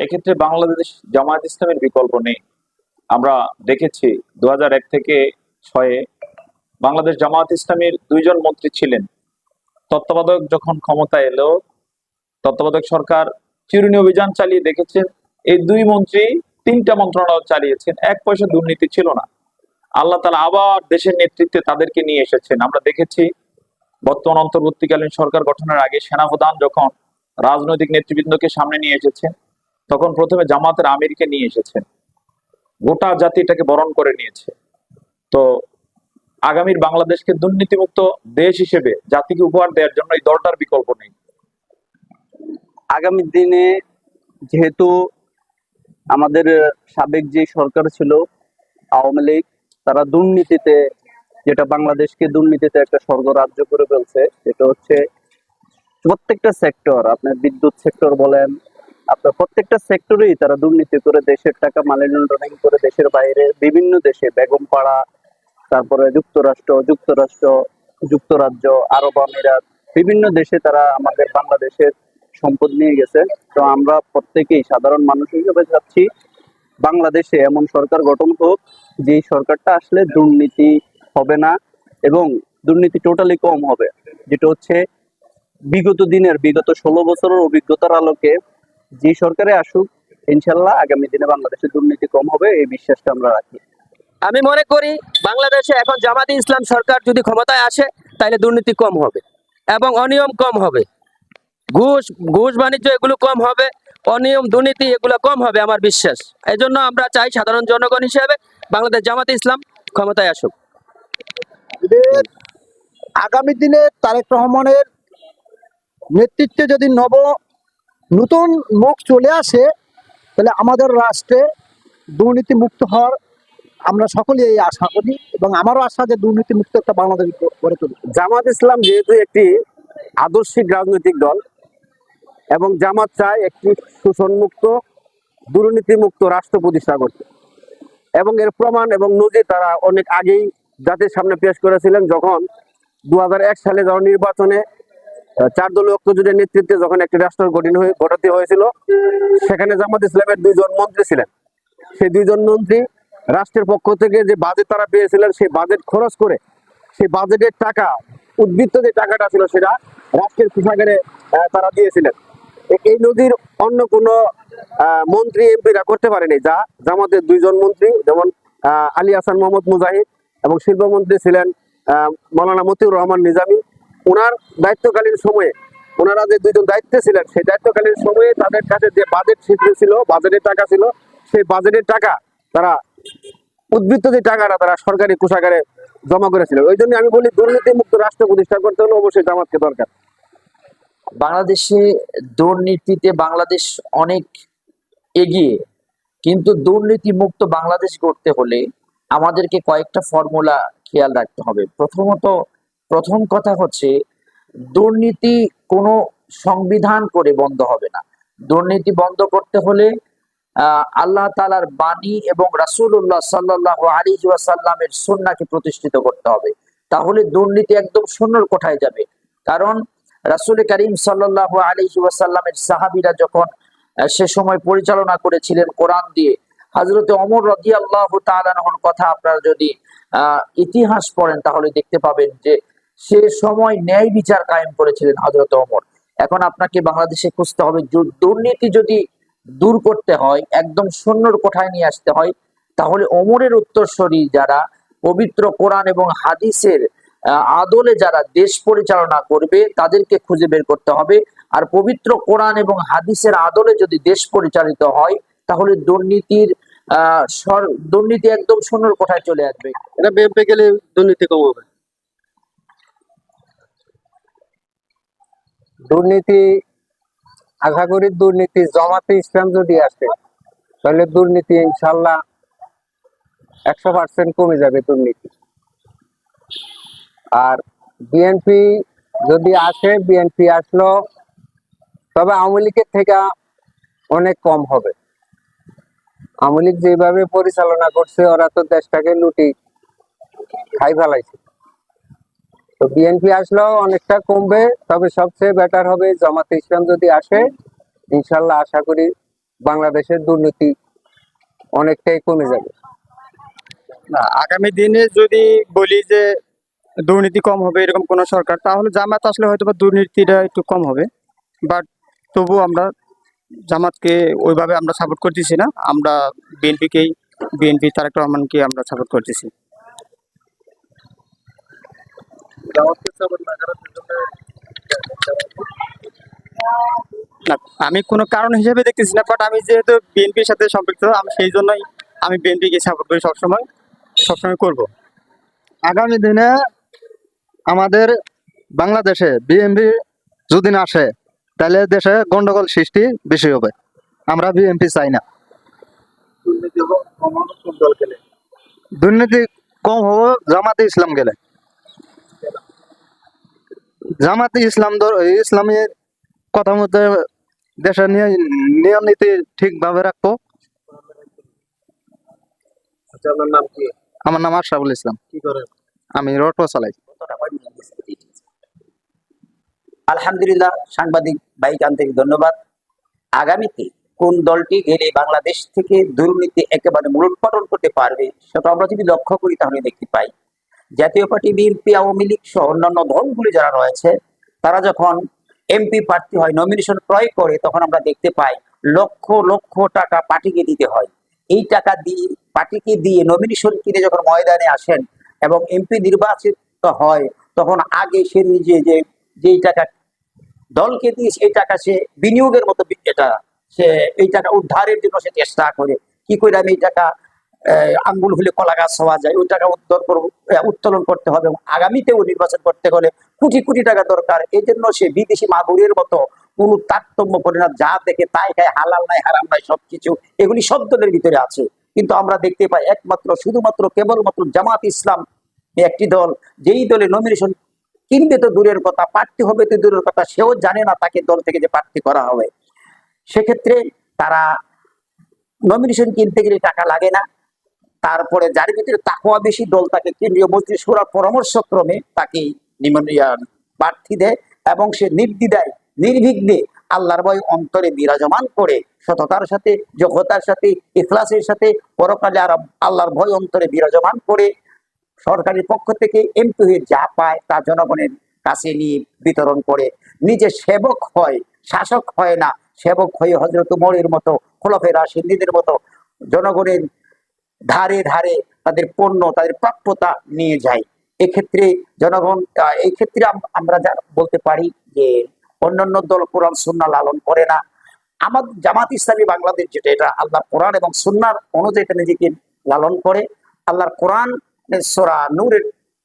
এক্ষেত্রে বাংলাদেশ জামায়াত ইসলামের বিকল্প নেই। আমরা দেখেছি 2001 থেকে 6-এ বাংলাদেশ জামায়াত ইসলামের দুইজন মন্ত্রী ছিলেন। তত্ত্বাবধায়ক যখন ক্ষমতা এলো, তত্ত্বাবধায়ক সরকার চিরুনি অভিযান চালিয়ে দেখেছেন এই দুই মন্ত্রী 3টা মন্ত্রণালয় চালিয়েছেন, এক পয়সা দুর্নীতি ছিল না। আল্লাহ তাআলা আবার দেশের নেতৃত্বে তাদেরকে নিয়ে এসেছেন। আমরা দেখেছি বর্তমান অন্তর্বর্তীকালীন সরকার গঠনের আগে সেনাপ্রধান যখন রাজনৈতিক নেতৃবৃন্দকে সামনে নিয়ে এসেছেন, তখন প্রথমে জামাতের আমিরকে নিয়ে এসেছেন। গোটা জাতি এটাকে বরণ করে নিয়েছে। তো আগামীর বাংলাদেশকে দুর্নীতিমুক্ত দেশ হিসেবে জাতিকে উপহার দেওয়ার জন্য এই দলটার বিকল্প নেই। আগামী দিনে যেহেতু আমাদের সাবেক যে সরকার ছিল আওয়ামী লীগ, তারা দুর্নীতিতে, যেটা বাংলাদেশকে দুর্নীতিতে একটা স্বর্গরাজ্য করে ফেলছে, এটা হচ্ছে প্রত্যেকটা সেক্টর, আপনার বিদ্যুৎ সেক্টর বলেন, আপনার প্রত্যেকটা সেক্টরেই তারা দুর্নীতি করে দেশের টাকা মানি লন্ডারিং করে দেশের বাইরে বিভিন্ন দেশে, বেগমপাড়া, তারপরে যুক্তরাজ্য, আরব আমিরাত, বিভিন্ন দেশে তারা আমাদের বাংলাদেশের সম্পদ নিয়ে গেছে। তো আমরা প্রত্যেকেই সাধারণ মানুষ হিসেবে চাচ্ছি বাংলাদেশে এমন সরকার গঠন হোক যে সরকারটা আসলে দুর্নীতি হবে না এবং দুর্নীতি টোটালি কম হবে। যেটা হচ্ছে বিগত 16 বছরের অভিজ্ঞতার আলোকে যে সরকারে আসুক, ইনশাল্লাহ আগামী দিনে বাংলাদেশে দুর্নীতি কম হবে, এই বিশ্বাসটা আমরা রাখি। আমি মনে করি বাংলাদেশে এখন জামাতে ইসলাম সরকার যদি ক্ষমতায় আসে তাহলে দুর্নীতি কম হবে এবং অনিয়ম কম হবে, ঘুষ ঘুষ বাণিজ্য এগুলো কম হবে, অনিয়ম দুর্নীতি এগুলো কম হবে আমার বিশ্বাস। এই জন্য আমরা চাই সাধারণ জনগণ হিসেবে বাংলাদেশ জামাতে ইসলাম ক্ষমতায় আসুক। আগামী দিনে তারেক রহমানের নেতৃত্বে যদি নতুন মুখ চলে আসে, তাহলে আমাদের রাষ্ট্রে দুর্নীতি মুক্ত হওয়ার আমরা সকলেই এই আশা করি এবং আমারও আশা যে দুর্নীতি মুক্ত একটা বাংলাদেশ গড়ে তুলবে। জামাত ইসলাম যেহেতু একটি আদর্শিক রাজনৈতিক দল এবং জামাত চায় একটি শোষণমুক্ত, দুর্নীতিমুক্ত রাষ্ট্র প্রতিষ্ঠা করতে, এবং এর প্রমাণ এবং নজির তারা অনেক আগেই জাতির সামনে পেশ করেছিলেন। যখন 2001 সালে যখন নির্বাচনে 4 দলীয় ঐক্যজোটের নেতৃত্বে যখন একটি রাষ্ট্র গঠিত হয়েছিল, সেখানে জামাত ইসলামের 2জন মন্ত্রী ছিলেন। সেই 2জন মন্ত্রী রাষ্ট্রের পক্ষ থেকে যে বাজেট তারা পেয়েছিলেন, সেই বাজেট খরচ করে সেই বাজেটের টাকা, উদ্বৃত্ত যে টাকাটা ছিল সেটা রাষ্ট্রের কোষাগারে তারা দিয়েছিলেন। এই নদীর অন্য কোনো মন্ত্রী এমপিরা করতে পারেনি, যা জামাতের 2জন মন্ত্রী, যেমন আলী হাসান মোহাম্মদ মুজাহিদ এবং শিল্পমন্ত্রী ছিলেন মৌলানা মতিউর রহমান নিজামী। ওনার দায়িত্বকালীন সময়ে, ওনারা যে 2জন দায়িত্বে ছিলেন, সেই দায়িত্বকালীন সময়ে তাদের কাছে যে বাজেট স্বীকৃতি ছিল, বাজেটের টাকা ছিল, সেই বাজেটের টাকা তারা, উদ্বৃত্ত যে টাকাটা তারা সরকারি কোষাগারে জমা করেছিল। ওই জন্য আমি বলি দুর্নীতি মুক্ত রাষ্ট্র প্রতিষ্ঠা করতে হলে অবশ্যই জামাতকে দরকার। বাংলাদেশে দুর্নীতিতে বাংলাদেশ অনেক এগিয়ে, কিন্তু দুর্নীতি মুক্ত বাংলাদেশ গড়তে হলে আমাদেরকে কয়েকটা ফর্মুলা খেয়াল রাখতে হবে। প্রথম কথা হচ্ছে দুর্নীতি কোনো সংবিধান করে বন্ধ হবে না। দুর্নীতি বন্ধ করতে হলে আল্লাহ তাআলার বাণী এবং রাসূলুল্লাহ সাল্লাল্লাহু আলাইহি ওয়াসাল্লামের সুন্নাহকে প্রতিষ্ঠিত করতে হবে। তাহলে দুর্নীতি একদম শূন্যর কোঠায় যাবে। কারণ রাসূল করিম সাল্লাল্লাহু আলাইহি ওয়াসাল্লামের সাহাবীরা যখন সে সময় পরিচালনা করেছিলেন কোরআন দিয়ে, হযরতে ওমর রাদিয়াল্লাহু তাআলা আনহুর কথা আপনারা যদি ইতিহাস পড়েন তাহলে দেখতে পাবেন যে সে সময় ন্যায় বিচার কায়েম করেছিলেন হযরতে ওমর। এখন আপনাকে বাংলাদেশে খুঁজতে হবে, দুর্নীতি যদি দূর করতে হয়, একদম শূন্যর কোঠায় নিয়ে আসতে হয়, তাহলে ওমরের উত্তরসূরি যারা পবিত্র কোরআন এবং হাদিসের আদলে যারা দেশ পরিচালনা করবে তাদেরকে খুঁজে বের করতে হবে। আর পবিত্র কোরআন এবং হাদিসের আদলে যদি দেশ পরিচালিত হয়, তাহলে দুর্নীতি একদম শূন্যর কোঠায় চলে আসবে। এটা বিএনপি গেলে দুর্নীতি কম হবে। দুর্নীতি, আশা করি দুর্নীতি জামাতে ইসলাম যদি আসে, তাহলে দুর্নীতি ইনশাল্লাহ 100% কমে যাবে দুর্নীতি। আর বিএনপি যদি আসে, বিএনপি আসলো, তবে আওয়ামী লীগের থেকে অনেক কম হবে। আওয়ামী লীগ যেভাবে পরিচালনা করছে, ওরা তো দেশটাকে লুটি খাই ফেলাইছে। তো বিএনপি আসলেও অনেকটা কমবে, তবে সবচেয়ে বেটার হবে জামাতে ইসলাম যদি আসে, ইনশাল্লাহ আশা করি বাংলাদেশের দুর্নীতি অনেকটাই কমে যাবে। না, আগামী দিনে যদি বলি যে দুর্নীতি কম হবে এরকম কোন সরকার, তাহলে জামাত আসলে হয়তো বা দুর্নীতিটা একটু কম হবে। বাট তবু আমরা জামাতকে ওইভাবে আমরা সাপোর্ট করতেছি না, আমরা বিএনপি তারেক রহমানকে আমরা সাপোর্ট করতেছি। না, আমি কোনো কারণ হিসেবে দেখতেছি না, বাট আমি যেহেতু বিএনপির সাথে সম্পৃক্ত, আমি সেই জন্যই আমি বিএনপিকে সাপোর্ট করি সবসময় করব। আগামী দিনে আমাদের বাংলাদেশে বিএনপি যদি না আসে তাহলে দেশে গন্ডগোল সৃষ্টি বেশি হবে। আমরা বিএনপি চাই না। দুর্নীতি কম হবে জামাতে ইসলাম গেলে। জামাতে ইসলামী কথা মতো দেশের নিয়ম নীতি ঠিকভাবে রাখবো। আমার নাম আশরাফুল ইসলাম। আমি রোড চালাই। আলহামদুলিল্লাহ, সাংবাদিক ভাইকে আন্তরিক ধন্যবাদ। আগামীতে কোন দলটি গেলে বাংলাদেশ থেকে দুর্নীতি একেবারে মূলোৎপাটন করতে পারবে সেটা আমরা যদি লক্ষ্য করি তাহলে দেখতে পাই, জাতীয় পার্টি, বিএনপি, আওয়ামী লীগ সহ অন্যান্য দলগুলি যারা রয়েছে তারা যখন এমপি প্রার্থী হয়, নমিনেশন ক্রয় করে, তখন আমরা দেখতে পাই লক্ষ লক্ষ টাকা পার্টিকে দিতে হয়। এই টাকা দিয়ে পার্টিকে দিয়ে নমিনেশন কিনে যখন ময়দানে আসেন এবং এমপি নির্বাচিত হয়, তখন আগে সে নিজে যেই টাকা দলকে দিয়ে এই টাকা সে বিনিয়োগের মতো এটা সে এই টাকা উদ্ধারের জন্য সে চেষ্টা করে, কি করে আমি এই টাকা আঙ্গুল হলে কলা গাছ হওয়া যায়, ওই টাকা উত্তোলন করতে হবে এবং আগামীতেও নির্বাচন করতে হলে কোটি কোটি টাকা দরকার। এই জন্য সে বিদেশি মাগুরের মতো কোন তারতম্য করে না, যা দেখে তাই খায়, হালাল নাই হারাম নাই সবকিছু, এগুলি সব দলের ভিতরে আছে। কিন্তু আমরা দেখতে পাই শুধুমাত্র কেবলমাত্র জামাত ইসলাম একটি দল, যেই দলে নমিনেশন কিনবে তো দূরের কথা, প্রার্থী হবে তো দূরের কথা, সেও জানে না তাকে দল থেকে যে প্রার্থী করা হবে। সেক্ষেত্রে তারা নমিনেশন কিনতে গেলে টাকা লাগে না, তারপরে যার ভিতরে তাকওয়া বেশি দল তাকে কেন্দ্রীয় মন্ত্রী সুরার পরামর্শক্রমে তাকে প্রার্থী দেয় এবং সে নির্দ্বিধায় নির্বিঘ্নে আল্লাহর ভয় অন্তরে বিরাজমান করে, সততার সাথে, যোগ্যতার সাথে, ইখলাসের সাথে, পরকালে আর আল্লাহর ভয় অন্তরে বিরাজমান করে সরকারের পক্ষ থেকে এমপি হয়ে যা পায় তা জনগণের কাছে নিয়ে বিতরণ করে নিজে সেবক হয়, শাসক হয় না। সেবক হয়ে হযরত ওমরের মতো, খোলাফায়ে রাশিদিনের মতো জনগণের ধারে ধারে তাদের পণ্য, তাদের প্রাপ্যতা নিয়ে যায়। এক্ষেত্রে জনগণ, এই ক্ষেত্রে আমরা যা বলতে পারি যে অন্যান্য দল কোরআন সুন্নাহ লালন করে না। আমাদের জামাত ইসলামী বাংলাদেশ যেটা, এটা আল্লাহর কোরআন এবং সুন্নাহর অনুযায়ী এটা নিজেকে লালন করে। আল্লাহর কোরআন সূরা নূরের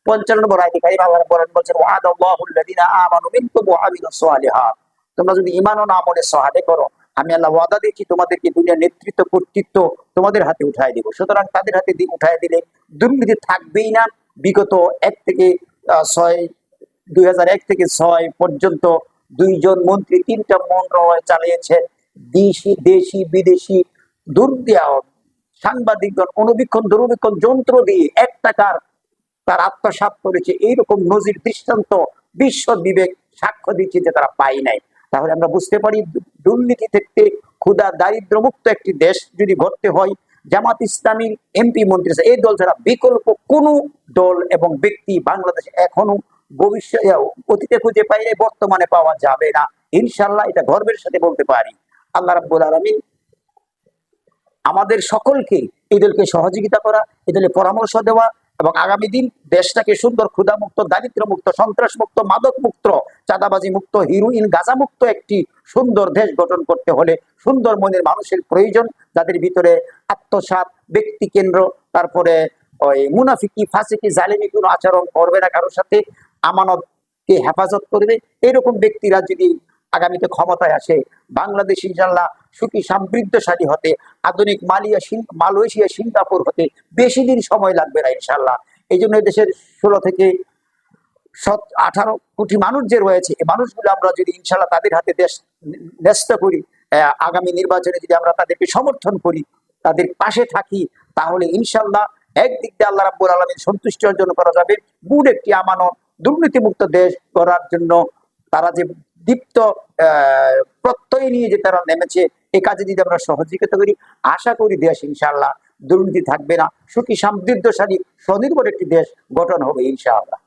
55 নম্বর আয়াতে কারিমা আল্লাহ বলেন, ওয়াদাল্লাহুল্লাযিনা আমানু মিনকুম ওয়া আমিলুস সালিহাত, তোমরা যদি ঈমান ও আমলে সাহাদে করো, আমি আল্লাহ ওয়াদা দিচ্ছি তোমাদেরকে দুনিয়ার নেতৃত্ব কর্তৃত্ব তোমাদের হাতে উঠায় দিব। সুতরাং তাদের হাতে উঠায় দিলে দুর্নীতি থাকবেই না। বিগত 2001 থেকে 6 পর্যন্ত 2 জন মন্ত্রী 3টা মন্ত্রণালয় চালিয়েছেন। দেশি বিদেশি সাংবাদিকগণ অনুবীক্ষণ দূরবীক্ষণ যন্ত্র দিয়ে 1 টাকার তার আত্মসাৎ করেছে। এইরকম নজির দৃষ্টান্ত বিশ্ব বিবেক সাক্ষ্য দিচ্ছে যে তারা পায় নাই। তাহলে আমরা বুঝতে পারি দুর্নীতি থেকে ক্ষুধা দারিদ্র মুক্ত একটি দেশ যদি গড়তে হয়, জামাত ইসলামীর এমপি মন্ত্রী এই দল ছাড়া বিকল্প কোন দল এবং ব্যক্তি বাংলাদেশে এখনো ভবিষ্যতে অতীতে খুঁজে পাই নাই, বর্তমানে পাওয়া যাবে না। ইনশাআল্লাহ এটা গর্বের সাথে বলতে পারি। আল্লাহ রাব্বুল আলামিন আমাদের সকলকে এই দলকে সহযোগিতা করা, এই দলের পরামর্শ দেওয়া এবং আগামী দিন দেশটাকে সুন্দর ক্ষুধামুক্ত, দারিদ্র মুক্ত, সন্ত্রাস মুক্ত, মাদক মুক্ত, চাঁদাবাজি মুক্ত, হিরোইন গাঁজা মুক্ত একটি সুন্দর দেশ গঠন করতে হলে সুন্দর মনের মানুষের প্রয়োজন, যাদের ভিতরে আত্মসাৎ, ব্যক্তি কেন্দ্র, তারপরে ওই মুনাফিকি, ফাসিকি, জালিমি কোনো আচরণ করবে না কারোর সাথে, আমানতকে হেফাজত করবে, এরকম ব্যক্তিরা যদি আগামীতে ক্ষমতায় আসে, বাংলাদেশ ইনশাআল্লাহ সুখী সমৃদ্ধশালী হতে, আধুনিক মালয়েশিয়া, সিঙ্গাপুর হতে বেশি দিন সময় লাগবে না ইনশাআল্লাহ। এই জন্য দেশের 16 থেকে 18 কোটি মানুষ যে রয়েছে, এই মানুষগুলো আমরা যদি ইনশাআল্লাহ তাদের হাতে দেশ ন্যস্ত করি, আগামী নির্বাচনে যদি আমরা তাদেরকে সমর্থন করি, তাদের পাশে থাকি, তাহলে ইনশাআল্লাহ একদিক দিয়ে আল্লাহ রাব্বুল আলামিন সন্তুষ্টি অর্জন করা যাবে। গুড একটি আমানত দুর্নীতিমুক্ত দেশ গড়ার জন্য তারা দীপ্ত প্রত্যয় নিয়ে যে তারা নেমেছে, এই কাজে যদি আমরা সহযোগিতা করি, আশা করি দেশ ইনশাআল্লাহ দুর্নীতি থাকবে না, সুখী সমৃদ্ধশালী স্বনির্ভর একটি দেশ গঠন হবে ইনশাআল্লাহ।